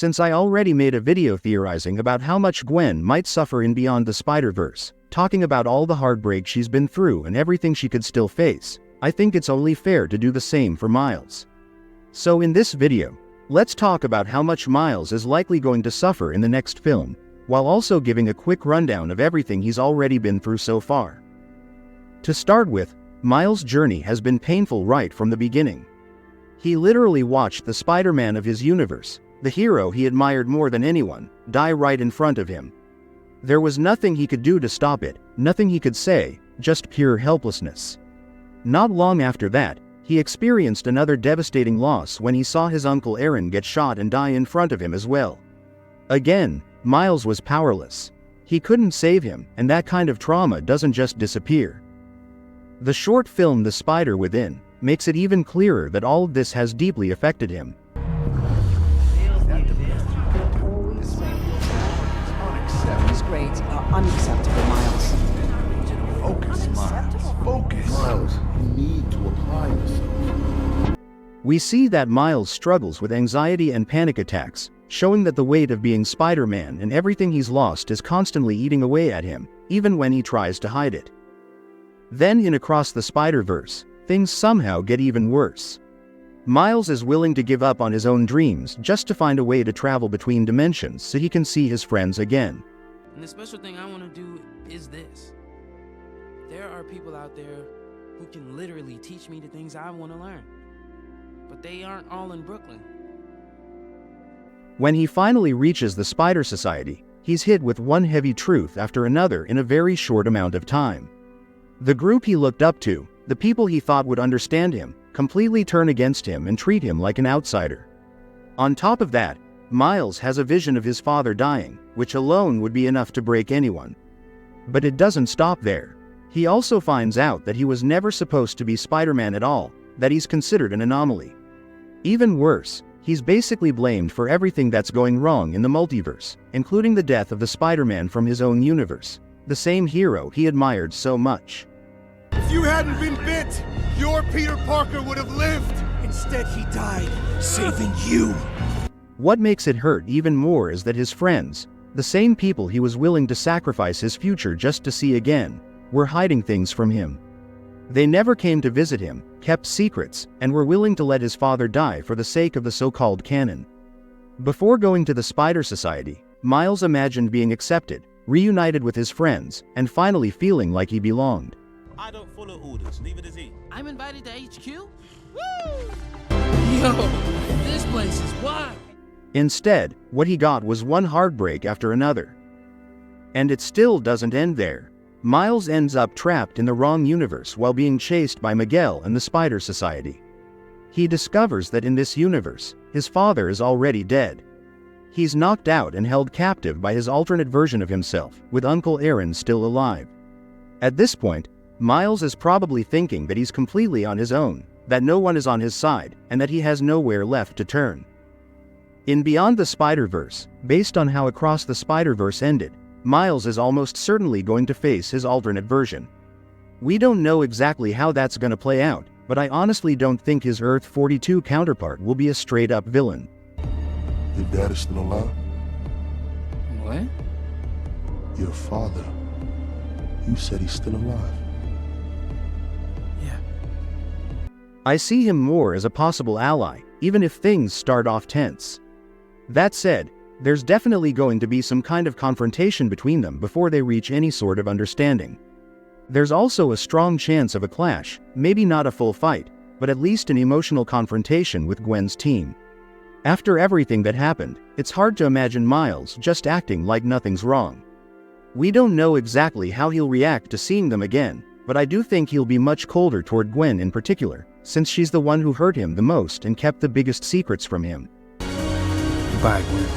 since I already made a video theorizing about how much Gwen might suffer in Beyond the Spider-Verse, talking about all the heartbreak she's been through and everything she could still face, I think it's only fair to do the same for Miles. So in this video, let's talk about how much Miles is likely going to suffer in the next film, while also giving a quick rundown of everything he's already been through so far. To start with, Miles' journey has been painful right from the beginning. He literally watched the Spider-Man of his universe, the hero he admired more than anyone, die right in front of him. There was nothing he could do to stop it, nothing he could say, just pure helplessness. Not long after that, he experienced another devastating loss when he saw his uncle Aaron get shot and die in front of him as well. Again, Miles was powerless. He couldn't save him, and that kind of trauma doesn't just disappear. The short film The Spider Within makes it even clearer that all of this has deeply affected him. These grades are unacceptable, Miles. Focus, Miles. Focus. Miles, you need to apply yourself. We see that Miles struggles with anxiety and panic attacks, showing that the weight of being Spider-Man and everything he's lost is constantly eating away at him, even when he tries to hide it. Then in Across the Spider-Verse, things somehow get even worse. Miles is willing to give up on his own dreams just to find a way to travel between dimensions so he can see his friends again. And the special thing I want to do is this. There are people out there who can literally teach me the things I want to learn. But they aren't all in Brooklyn. When he finally reaches the Spider Society, he's hit with one heavy truth after another in a very short amount of time. The group he looked up to, the people he thought would understand him, completely turn against him and treat him like an outsider. On top of that, Miles has a vision of his father dying, which alone would be enough to break anyone. But it doesn't stop there. He also finds out that he was never supposed to be Spider-Man at all, that he's considered an anomaly. Even worse, he's basically blamed for everything that's going wrong in the multiverse, including the death of the Spider-Man from his own universe, the same hero he admired so much. If you hadn't been bit, your Peter Parker would have lived. Instead, he died, saving you. What makes it hurt even more is that his friends, the same people he was willing to sacrifice his future just to see again, were hiding things from him. They never came to visit him, kept secrets, and were willing to let his father die for the sake of the so-called canon. Before going to the Spider Society, Miles imagined being accepted, reunited with his friends, and finally feeling like he belonged. I don't follow orders, neither does he. I'm invited to HQ? Woo! Yo, this place is wild. Instead, what he got was one heartbreak after another. And it still doesn't end there. Miles ends up trapped in the wrong universe while being chased by Miguel and the Spider Society. He discovers that in this universe, his father is already dead. He's knocked out and held captive by his alternate version of himself, with Uncle Aaron still alive. At this point, Miles is probably thinking that he's completely on his own, that no one is on his side, and that he has nowhere left to turn. In Beyond the Spider-Verse, based on how Across the Spider-Verse ended, Miles is almost certainly going to face his alternate version. We don't know exactly how that's gonna play out, but I honestly don't think his Earth 42 counterpart will be a straight-up villain. Your dad is still alive? What? Your father. You said he's still alive. Yeah. I see him more as a possible ally, even if things start off tense. That said, there's definitely going to be some kind of confrontation between them before they reach any sort of understanding. There's also a strong chance of a clash, maybe not a full fight, but at least an emotional confrontation with Gwen's team. After everything that happened, it's hard to imagine Miles just acting like nothing's wrong. We don't know exactly how he'll react to seeing them again, but I do think he'll be much colder toward Gwen in particular, since she's the one who hurt him the most and kept the biggest secrets from him. Bye, Gwen.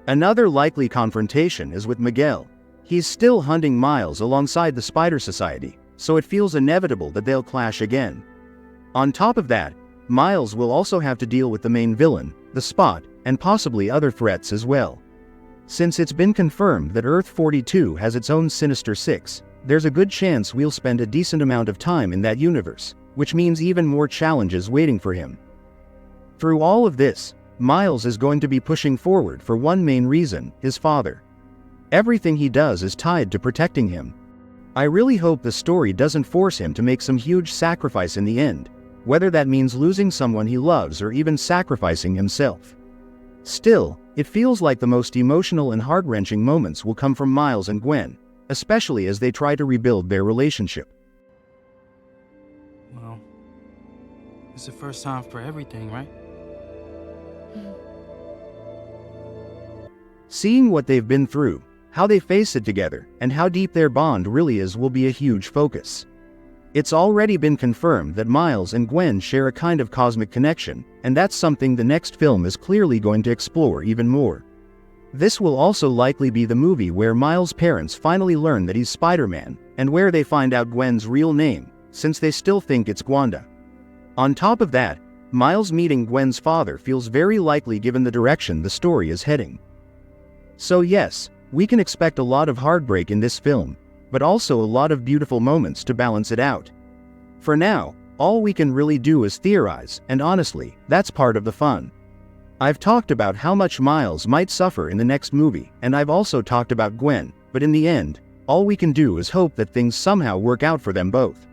Another likely confrontation is with Miguel. He's still hunting Miles alongside the Spider Society, so it feels inevitable that they'll clash again. On top of that, Miles will also have to deal with the main villain, the Spot, and possibly other threats as well. Since it's been confirmed that Earth 42 has its own Sinister Six, there's a good chance we'll spend a decent amount of time in that universe, which means even more challenges waiting for him. Through all of this, Miles is going to be pushing forward for one main reason: his father. Everything he does is tied to protecting him. I really hope the story doesn't force him to make some huge sacrifice in the end, whether that means losing someone he loves or even sacrificing himself. Still, it feels like the most emotional and heart-wrenching moments will come from Miles and Gwen, especially as they try to rebuild their relationship. Well, it's the first time for everything, right? Seeing what they've been through, how they face it together, and how deep their bond really is will be a huge focus. It's already been confirmed that Miles and Gwen share a kind of cosmic connection, and that's something the next film is clearly going to explore even more. This will also likely be the movie where Miles' parents finally learn that he's Spider-Man, and where they find out Gwen's real name, since they still think it's Gwanda. On top of that, Miles meeting Gwen's father feels very likely given the direction the story is heading. So yes, we can expect a lot of heartbreak in this film, but also a lot of beautiful moments to balance it out. For now, all we can really do is theorize, and honestly, that's part of the fun. I've talked about how much Miles might suffer in the next movie, and I've also talked about Gwen, but in the end, all we can do is hope that things somehow work out for them both.